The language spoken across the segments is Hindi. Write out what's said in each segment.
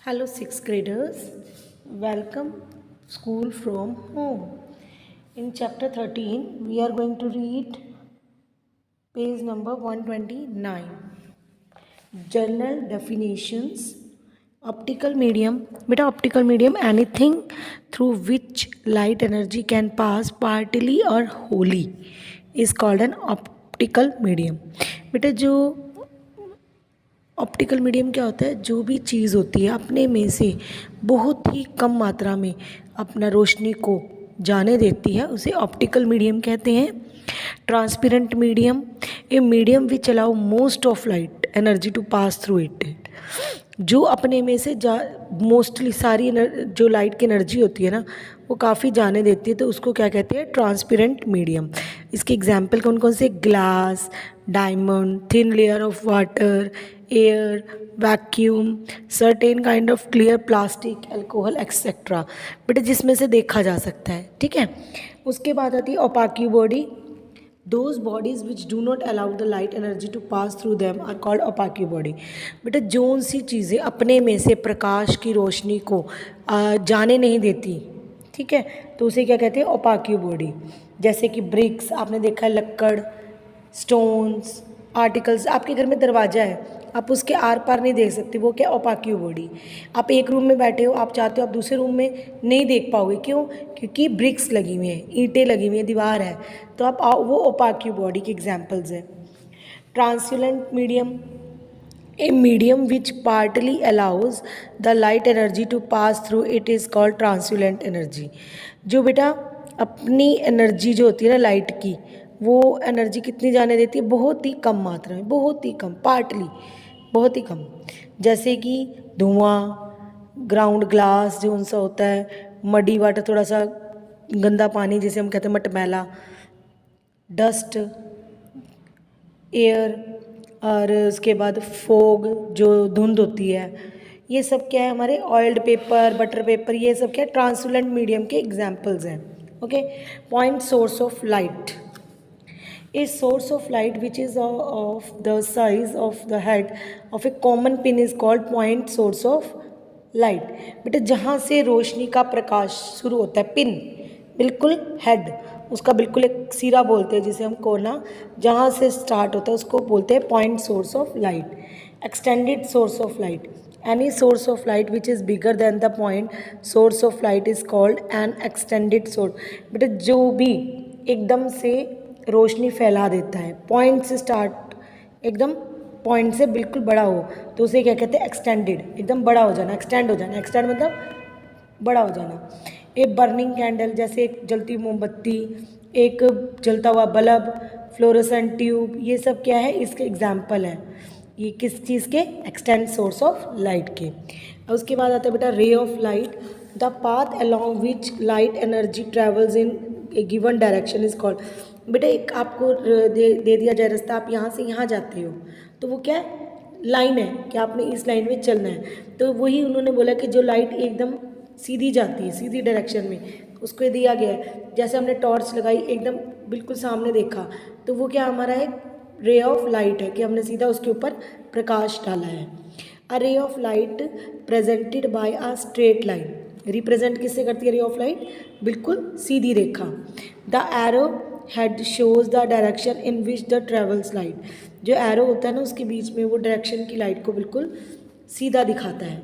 Hello, sixth graders. Welcome, School from Home. In chapter 13, we are going to read page number 129. General definitions. Optical medium. Beta, optical medium, anything through which light energy can pass partly or wholly is called an optical medium. बेटा जो ऑप्टिकल मीडियम क्या होता है, जो भी चीज़ होती है अपने में से बहुत ही कम मात्रा में अपना रोशनी को जाने देती है, उसे ऑप्टिकल मीडियम कहते हैं. Transparent medium, a medium which allow most of light energy to pass through it. जो अपने में से मोस्टली सारी जो लाइट की एनर्जी होती है ना, वो काफ़ी जाने देती है, तो उसको क्या कहते हैं, ट्रांसपेरेंट मीडियम. इसके एग्जाम्पल कौन कौन से, glass, diamond, thin layer of water, air, vacuum, certain kind of clear plastic, alcohol etcetera. बेटा जिसमें से देखा जा सकता है, ठीक है. उसके बाद आती है ओपाक्यू body. Those bodies which do not allow the light energy to pass through them are called opaque body. बेटा जौन सी चीज़ें अपने में से प्रकाश की रोशनी को जाने नहीं देती, ठीक है, तो उसे क्या कहते हैं, ओपाक्यू बॉडी. जैसे कि ब्रिक्स, आपने देखा है, लक्कड़, स्टोन्स, आर्टिकल्स. आपके घर में दरवाज़ा है, आप उसके आर पार नहीं देख सकते, वो क्या, ओपाक्यू बॉडी. आप एक रूम में बैठे हो, आप चाहते हो आप दूसरे रूम में नहीं देख पाओगे, क्यों, क्योंकि ब्रिक्स लगी हुई हैं, ईंटें लगी हुई हैं, दीवार है, तो आप वो ओपाक्यू बॉडी के एग्जाम्पल्स हैं. Translucent medium, a medium which partly allows the light energy to pass through it is called translucent energy. जो बेटा अपनी एनर्जी जो होती है ना लाइट की, वो एनर्जी कितनी जाने देती है, बहुत ही कम मात्रा में, बहुत ही कम, पार्टली, बहुत ही कम. जैसे कि धुआं, ग्राउंड ग्लास जो उनसा होता है, मडी वाटर, थोड़ा सा गंदा पानी जिसे हम कहते हैं मटमैला, डस्ट, एयर, और उसके बाद फोग जो धुंध होती है, ये सब क्या है, हमारे ऑयल्ड पेपर, बटर पेपर, ये सब क्या है, ट्रांसल्यूलेंट मीडियम के एग्जाम्पल्स हैं. Okay. Point source of light. A source of light which is of the size of the head of a common pin is called point source of light. बेटा जहाँ से रोशनी का प्रकाश शुरू होता है, पिन, बिल्कुल हेड, उसका बिल्कुल एक सिरा बोलते हैं जिसे हम कोना, जहाँ से स्टार्ट होता है उसको बोलते हैं point source of light. Extended source of light, any source of light which is bigger than the point source of light is called an extended source. बेटा जो भी एकदम से रोशनी फैला देता है, पॉइंट से स्टार्ट, एकदम पॉइंट से बिल्कुल बड़ा हो, तो उसे क्या कहते हैं, एक्सटेंडेड, एकदम बड़ा हो जाना, एक्सटेंड हो जाना. एक्सटेंड मतलब बड़ा हो जाना. एक बर्निंग कैंडल, जैसे एक जलती मोमबत्ती, एक जलता हुआ बल्ब, फ्लोरोसेंट ट्यूब, ये सब क्या है, इसके एग्जाम्पल हैं. ये किस चीज़ के, एक्सटेंड सोर्स ऑफ लाइट के. और उसके बाद आता है बेटा रे of light. The path along which light energy travels in A given direction is called. बेटा एक आपको दे दिया जाए रास्ता, आप यहाँ से यहाँ जाते हो, तो वो क्या है, लाइन है कि आपने इस लाइन में चलना है. तो वही उन्होंने बोला कि जो लाइट एकदम सीधी जाती है, सीधी डायरेक्शन में, उसको दिया गया है. जैसे हमने टॉर्च लगाई, एकदम बिल्कुल सामने देखा, तो वो क्या हमारा है, रे ऑफ लाइट है, कि हमने सीधा उसके ऊपर प्रकाश डाला है. A ray of light presented by a straight line. Represent किससे करती है रे ऑफ लाइट, बिल्कुल सीधी रेखा. The arrow head shows the direction in which the travels light. Arrow एरो होता है ना, उसके बीच में वो डायरेक्शन की लाइट को बिल्कुल सीधा दिखाता है.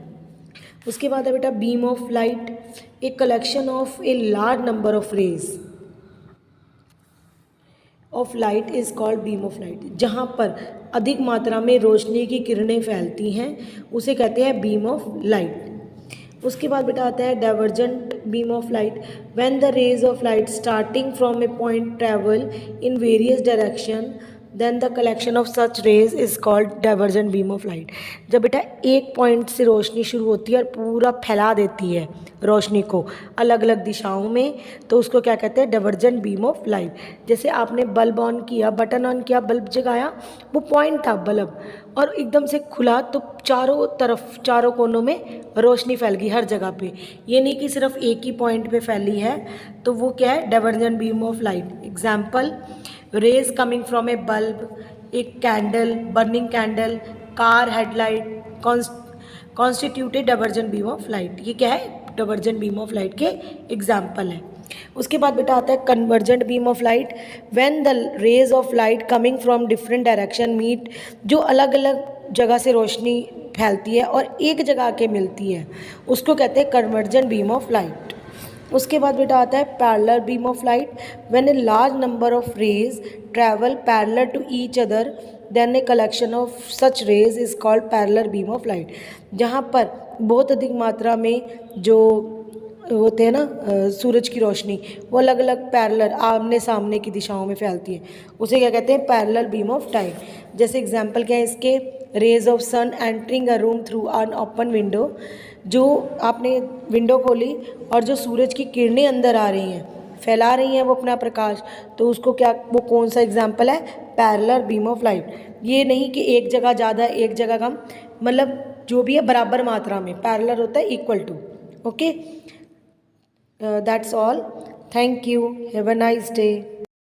उसके बाद है बेटा beam of light, a collection of a large number of rays of light is called beam of light. जहाँ पर अधिक मात्रा में रोशनी की किरणें फैलती हैं, उसे कहते हैं बीम ऑफ लाइट. उसके बाद बेटा आता है divergent beam of light. When the rays of light starting from a point travel in various direction, then the collection of such rays is called divergent beam of light. जब बेटा एक पॉइंट से रोशनी शुरू होती है और पूरा फैला देती है रोशनी को अलग अलग दिशाओं में, तो उसको क्या कहते हैं, डाइवर्जेंट बीम ऑफ लाइट. जैसे आपने बल्ब ऑन किया, बटन ऑन किया, बल्ब जगाया, वो पॉइंट था बल्ब, और एकदम से खुला तो चारों तरफ, चारों कोनों में रोशनी फैल गई हर जगह पे. ये नहीं कि सिर्फ एक ही पॉइंट पे फैली है, तो वो क्या है, divergent beam of light. Example, rays coming from a bulb, एक candle, burning candle, car headlight, constitute a divergent beam of light. ये क्या है, डाइवर्जेंट बीम ऑफ लाइट के एग्जाम्पल है। उसके बाद बेटा आता है convergent beam of light. When the rays of light coming from different direction meet, जो अलग अलग जगह से रोशनी फैलती है और एक जगह आके मिलती है, उसको कहते हैं कन्वर्जेंट बीम ऑफ लाइट। उसके बाद बेटा आता है parallel beam of light. When a large number of rays travel parallel to each other then a collection of such rays is called parallel beam of light. जहाँ पर बहुत अधिक मात्रा में जो होते हैं ना सूरज की रोशनी, वो अलग अलग पैरेलल आमने सामने की दिशाओं में फैलती है, उसे क्या कहते हैं, पैरेलल बीम ऑफ लाइट। जैसे एग्जांपल क्या है इसके, rays of sun entering a room through an open window. जो आपने विंडो खोली और जो सूरज की किरणें अंदर आ रही हैं, फैला रही हैं वो अपना प्रकाश, तो उसको क्या, वो कौन सा एग्जांपल है, पैरेलल बीम ऑफ लाइट। ये नहीं कि एक जगह ज़्यादा एक जगह कम, मतलब जो भी है बराबर मात्रा में, पैरेलल होता है equal to. Okay, that's all, thank you, have a nice day.